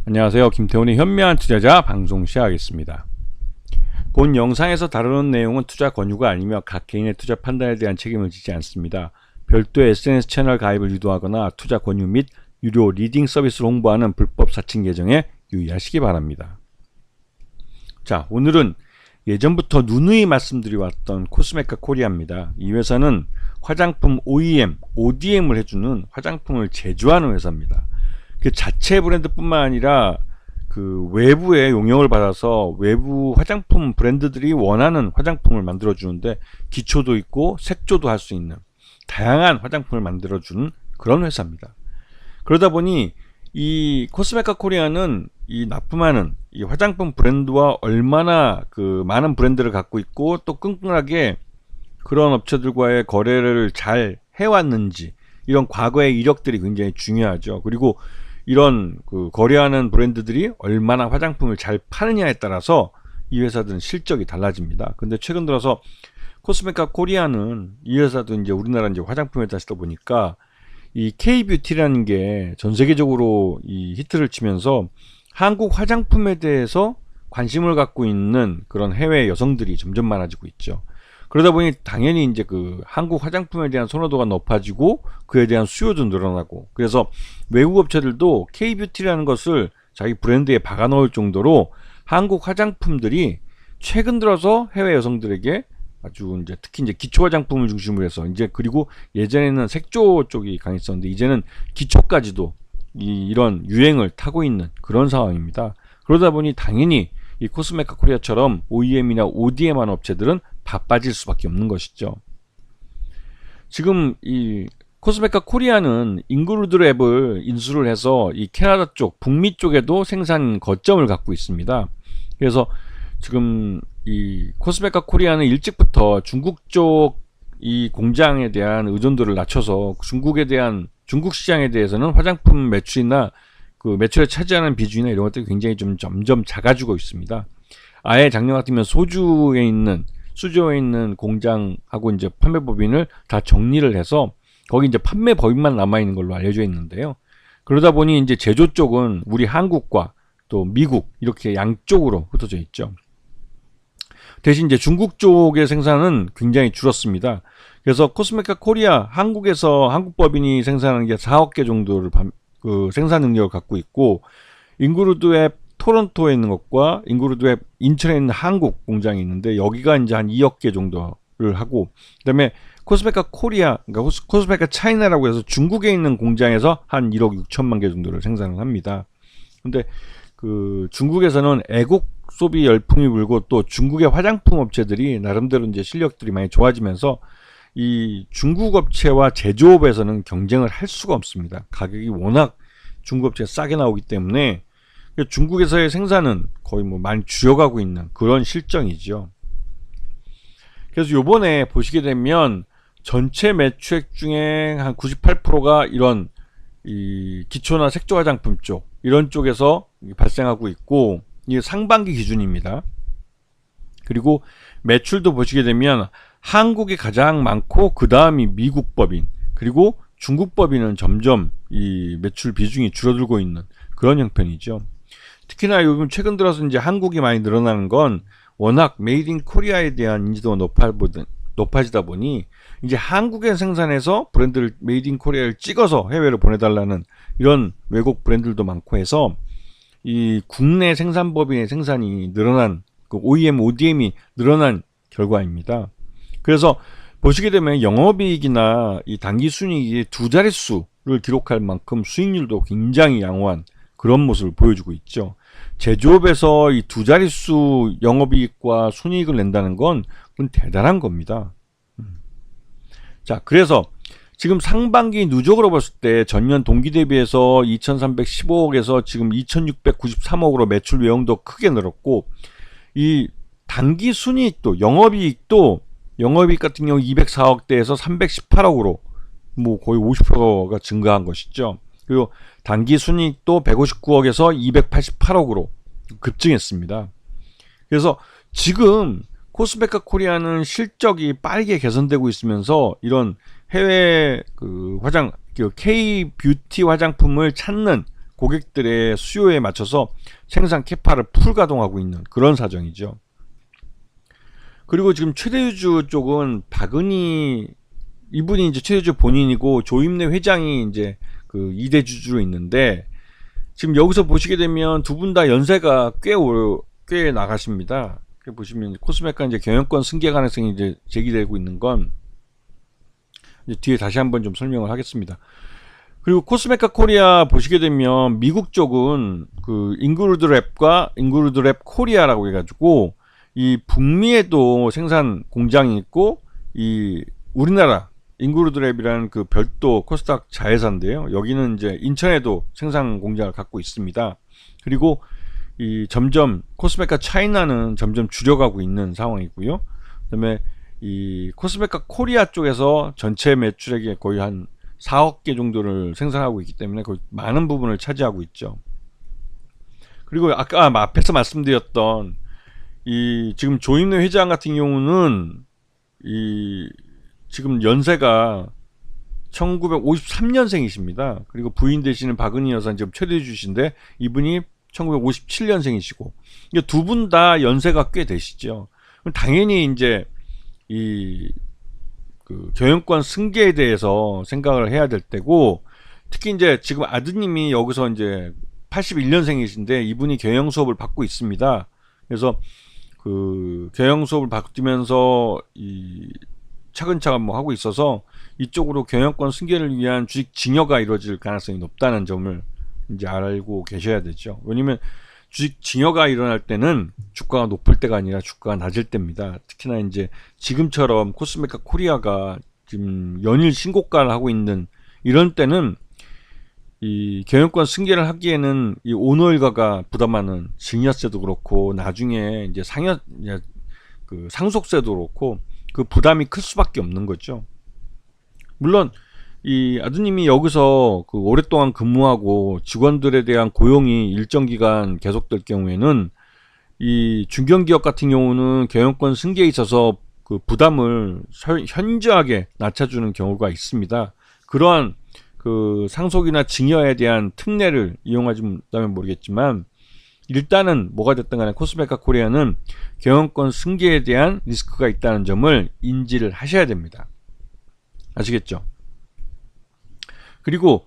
안녕하세요. 김태훈의 현명한 투자자 방송 시작하겠습니다. 본 영상에서 다루는 내용은 투자 권유가 아니며 각 개인의 투자 판단에 대한 책임을 지지 않습니다. 별도의 SNS 채널 가입을 유도하거나 투자 권유 및 유료 리딩 서비스를 홍보하는 불법 사칭 계정에 유의하시기 바랍니다. 자, 오늘은 예전부터 누누이 말씀드려왔던 코스메카 코리아입니다. 이 회사는 화장품 OEM, ODM을 해주는 화장품을 제조하는 회사입니다. 그 자체 브랜드뿐만 아니라 그 외부의 용역을 받아서 외부 화장품 브랜드들이 원하는 화장품을 만들어 주는데 기초도 있고 색조도 할 수 있는 다양한 화장품을 만들어 주는 그런 회사입니다. 그러다 보니 이 코스메카 코리아는 이 납품하는 이 화장품 브랜드와 얼마나 그 많은 브랜드를 갖고 있고 또 끈끈하게 그런 업체들과의 거래를 잘 해왔는지 이런 과거의 이력들이 굉장히 중요하죠. 그리고 이런 그 거래하는 브랜드들이 얼마나 화장품을 잘 파느냐에 따라서 이 회사들은 실적이 달라집니다. 근데 최근 들어서 코스메카 코리아는 이 회사도 이제 우리나라 이제 화장품 회사다 보니까 이 K-뷰티라는 게 전 세계적으로 이 히트를 치면서 한국 화장품에 대해서 관심을 갖고 있는 그런 해외 여성들이 점점 많아지고 있죠. 그러다 보니 당연히 이제 그 한국 화장품에 대한 선호도가 높아지고 그에 대한 수요도 늘어나고 그래서 외국 업체들도 K-뷰티라는 것을 자기 브랜드에 박아 넣을 정도로 한국 화장품들이 최근 들어서 해외 여성들에게 아주 이제 특히 이제 기초 화장품을 중심으로 해서 이제 그리고 예전에는 색조 쪽이 강했었는데 이제는 기초까지도 이런 유행을 타고 있는 그런 상황입니다. 그러다 보니 당연히 이 코스메카 코리아처럼 OEM이나 ODM 하는 업체들은 바빠질 수밖에 없는 것이죠. 지금 이 코스메카 코리아는 인그루드랩을 인수를 해서 이 캐나다 쪽, 북미 쪽에도 생산 거점을 갖고 있습니다. 그래서 지금 이 코스메카 코리아는 일찍부터 중국 쪽 이 공장에 대한 의존도를 낮춰서 중국 시장에 대해서는 화장품 매출이나 그 매출에 차지하는 비중이나 이런 것들이 굉장히 좀 점점 작아지고 있습니다. 아예 작년 같으면 수조에 있는 공장하고 이제 판매 법인을 다 정리를 해서 거기 이제 판매 법인만 남아 있는 걸로 알려져 있는데요. 그러다 보니 이제 제조 쪽은 우리 한국과 또 미국 이렇게 양쪽으로 흩어져 있죠. 대신 이제 중국 쪽의 생산은 굉장히 줄었습니다. 그래서 코스메카 코리아 한국에서 한국 법인이 생산하는 게 4억 개 정도를 그 생산 능력을 갖고 있고 인그루드웹 토론토에 있는 것과 인그루드웹 인천에 있는 한국 공장이 있는데 여기가 이제 한 2억 개 정도를 하고 그다음에 코스메카 코리아 그러니까 코스메카 차이나라고 해서 중국에 있는 공장에서 한 1억 6천만 개 정도를 생산을 합니다. 근데 그 중국에서는 애국 소비 열풍이 불고 또 중국의 화장품 업체들이 나름대로 이제 실력들이 많이 좋아지면서 이 중국 업체와 제조업에서는 경쟁을 할 수가 없습니다. 가격이 워낙 중국 업체가 싸게 나오기 때문에 중국에서의 생산은 거의 뭐 많이 줄여가고 있는 그런 실정이죠. 그래서 요번에 보시게 되면 전체 매출액 중에 한 98%가 이런 이 기초나 색조 화장품 쪽 이런 쪽에서 발생하고 있고 이게 상반기 기준입니다. 그리고 매출도 보시게 되면 한국이 가장 많고 그 다음이 미국 법인 그리고 중국 법인은 점점 이 매출 비중이 줄어들고 있는 그런 형편이죠. 특히나 요즘 최근 들어서 이제 한국이 많이 늘어나는 건 워낙 메이드 인 코리아에 대한 인지도가 높아지다 보니 이제 한국에 생산해서 브랜드를 메이드 인 코리아를 찍어서 해외로 보내달라는 이런 외국 브랜드들도 많고 해서 이 국내 생산법인의 생산이 늘어난 그 OEM, ODM이 늘어난 결과입니다. 그래서 보시게 되면 영업이익이나 이 당기순이익이 두 자릿수를 기록할 만큼 수익률도 굉장히 양호한 그런 모습을 보여주고 있죠. 제조업에서 이 두 자릿수 영업이익과 순이익을 낸다는 건 그건 대단한 겁니다. 자, 그래서 지금 상반기 누적으로 봤을 때 전년 동기 대비해서 2315억에서 지금 2693억으로 매출 외형도 크게 늘었고 이 당기 순이익도 영업이익 같은 경우 204억대에서 318억으로 뭐 거의 50%가 증가한 것이죠. 그리고 당기 순이익도 159억에서 288억으로 급증했습니다. 그래서 지금 코스메카 코리아는 실적이 빠르게 개선되고 있으면서 이런 해외 그 K 뷰티 화장품을 찾는 고객들의 수요에 맞춰서 생산 캐파를 풀 가동하고 있는 그런 사정이죠. 그리고 지금 최대주 쪽은 박은희 이분이 이제 최대주 본인이고 조임래 회장이 이제 그 2대 주주로 있는데, 지금 여기서 보시게 되면 두 분 다 연세가 꽤 나가십니다. 보시면 코스메카 이제 경영권 승계 가능성이 이제 제기되고 있는 건 이제 뒤에 다시 한번 좀 설명을 하겠습니다. 그리고 코스메카 코리아 보시게 되면 미국 쪽은 그 잉그루드 랩과 잉그루드 랩 코리아라고 해가지고 이 북미에도 생산 공장이 있고, 이 우리나라 잉그루드 랩이라는 그 별도 코스닥 자회사인데요. 여기는 이제 인천에도 생산 공장을 갖고 있습니다. 그리고 이 점점 코스메카 차이나는 점점 줄여가고 있는 상황이고요. 그다음에 이 코스메카 코리아 쪽에서 전체 매출액의 거의 한 4억 개 정도를 생산하고 있기 때문에 거의 많은 부분을 차지하고 있죠. 그리고 아까 앞에서 말씀드렸던 이 지금 조임래 회장 같은 경우는 이 지금 연세가 1953년생이십니다. 그리고 부인 되시는 박은희 여사 지금 최대주신데 이분이 1957년생이시고, 두 분 다 연세가 꽤 되시죠. 당연히 이제 이 그 경영권 승계에 대해서 생각을 해야 될 때고, 특히 이제 지금 아드님이 여기서 이제 81년생이신데 이분이 경영 수업을 받고 있습니다. 그래서 그 경영 수업을 받으면서 이 차근차근 뭐 하고 있어서 이쪽으로 경영권 승계를 위한 주식 증여가 이루어질 가능성이 높다는 점을 이제 알고 계셔야 되죠. 왜냐면 주식 증여가 일어날 때는 주가가 높을 때가 아니라 주가가 낮을 때입니다. 특히나 이제 지금처럼 코스메카 코리아가 지금 연일 신고가를 하고 있는 이런 때는 이 경영권 승계를 하기에는 이 오너일가가 부담하는 증여세도 그렇고, 나중에 이제 그 상속세도 그렇고 그 부담이 클 수밖에 없는 거죠. 물론 이 아드님이 여기서 그 오랫동안 근무하고 직원들에 대한 고용이 일정 기간 계속될 경우에는 이 중견기업 같은 경우는 경영권 승계에 있어서 그 부담을 현저하게 낮춰주는 경우가 있습니다. 그러한 그 상속이나 증여에 대한 특례를 이용하지 못하면 모르겠지만, 일단은 뭐가 됐든 간에 코스메카 코리아는 경영권 승계에 대한 리스크가 있다는 점을 인지를 하셔야 됩니다. 아시겠죠? 그리고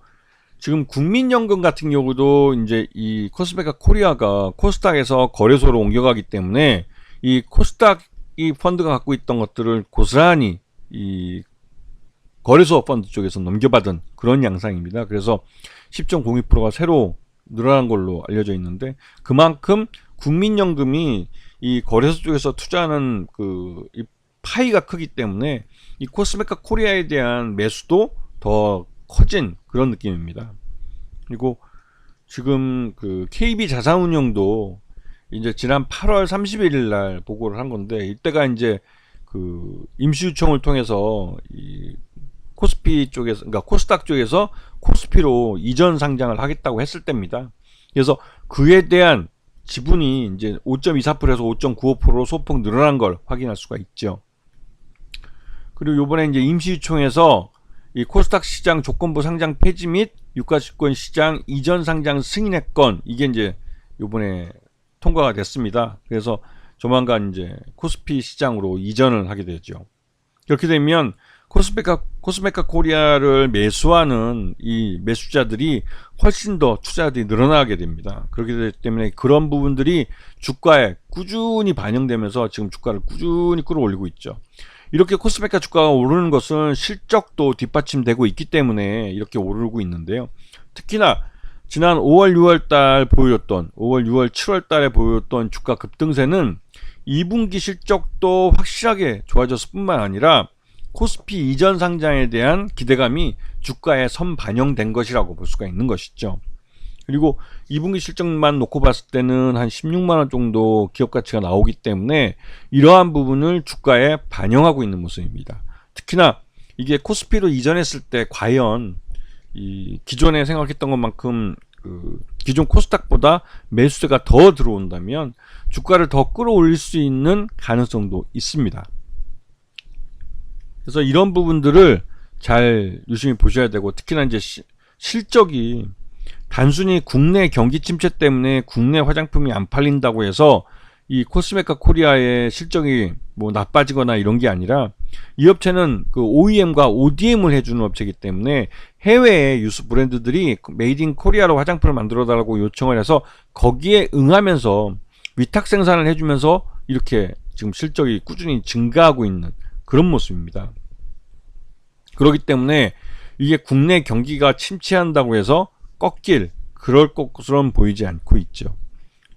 지금 국민연금 같은 경우도 이제 이 코스메카 코리아가 코스닥에서 거래소로 옮겨가기 때문에 이 코스닥이 펀드가 갖고 있던 것들을 고스란히 이 거래소 펀드 쪽에서 넘겨받은 그런 양상입니다. 그래서 10.02%가 새로 늘어난 걸로 알려져 있는데, 그만큼 국민연금이 이 거래소 쪽에서 투자하는 그 이 파이가 크기 때문에 이 코스메카 코리아에 대한 매수도 더 커진 그런 느낌입니다. 그리고 지금 그 KB 자산운용도 이제 지난 8월 31일 날 보고를 한 건데, 이때가 이제 그 임시유청을 통해서 이 코스피 쪽에서, 그러니까 코스닥 쪽에서 코스피로 이전 상장을 하겠다고 했을 때입니다. 그래서 그에 대한 지분이 이제 5.24%에서 5.95%로 소폭 늘어난 걸 확인할 수가 있죠. 그리고 요번에 이제 임시유청에서 이 코스닥 시장 조건부 상장 폐지 및 유가증권 시장 이전 상장 승인의 건, 이게 이제 요번에 통과가 됐습니다. 그래서 조만간 이제 코스피 시장으로 이전을 하게 되죠. 그렇게 되면 코스메카 코리아를 매수하는 이 매수자들이 훨씬 더 투자들이 늘어나게 됩니다. 그렇기 때문에 그런 부분들이 주가에 꾸준히 반영되면서 지금 주가를 꾸준히 끌어올리고 있죠. 이렇게 코스메카 주가가 오르는 것은 실적도 뒷받침되고 있기 때문에 이렇게 오르고 있는데요. 특히나 지난 5월, 6월 달 보여줬던 5월, 6월, 7월 달에 보여줬던 주가 급등세는 2분기 실적도 확실하게 좋아졌을 뿐만 아니라 코스피 이전 상장에 대한 기대감이 주가에 선반영된 것이라고 볼 수가 있는 것이죠. 그리고 2분기 실적만 놓고 봤을 때는 한 16만원 정도 기업 가치가 나오기 때문에 이러한 부분을 주가에 반영하고 있는 모습입니다. 특히나 이게 코스피로 이전했을 때 과연 이 기존에 생각했던 것만큼 그 기존 코스닥보다 매수세가 더 들어온다면 주가를 더 끌어올릴 수 있는 가능성도 있습니다. 그래서 이런 부분들을 잘 유심히 보셔야 되고, 특히나 이제 실적이 단순히 국내 경기 침체 때문에 국내 화장품이 안 팔린다고 해서 이 코스메카 코리아의 실적이 뭐 나빠지거나 이런 게 아니라, 이 업체는 그 OEM과 ODM을 해주는 업체이기 때문에 해외의 유수 브랜드들이 메이드 인 코리아로 화장품을 만들어 달라고 요청을 해서 거기에 응하면서 위탁 생산을 해주면서 이렇게 지금 실적이 꾸준히 증가하고 있는 그런 모습입니다. 그렇기 때문에 이게 국내 경기가 침체한다고 해서 꺾일 그럴 것으로는 보이지 않고 있죠.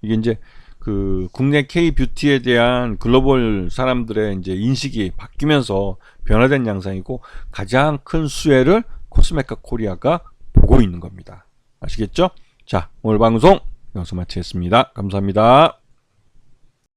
이게 이제 그 국내 K-뷰티에 대한 글로벌 사람들의 이제 인식이 바뀌면서 변화된 양상이고, 가장 큰 수혜를 코스메카 코리아가 보고 있는 겁니다. 아시겠죠? 자, 오늘 방송 여기서 마치겠습니다. 감사합니다.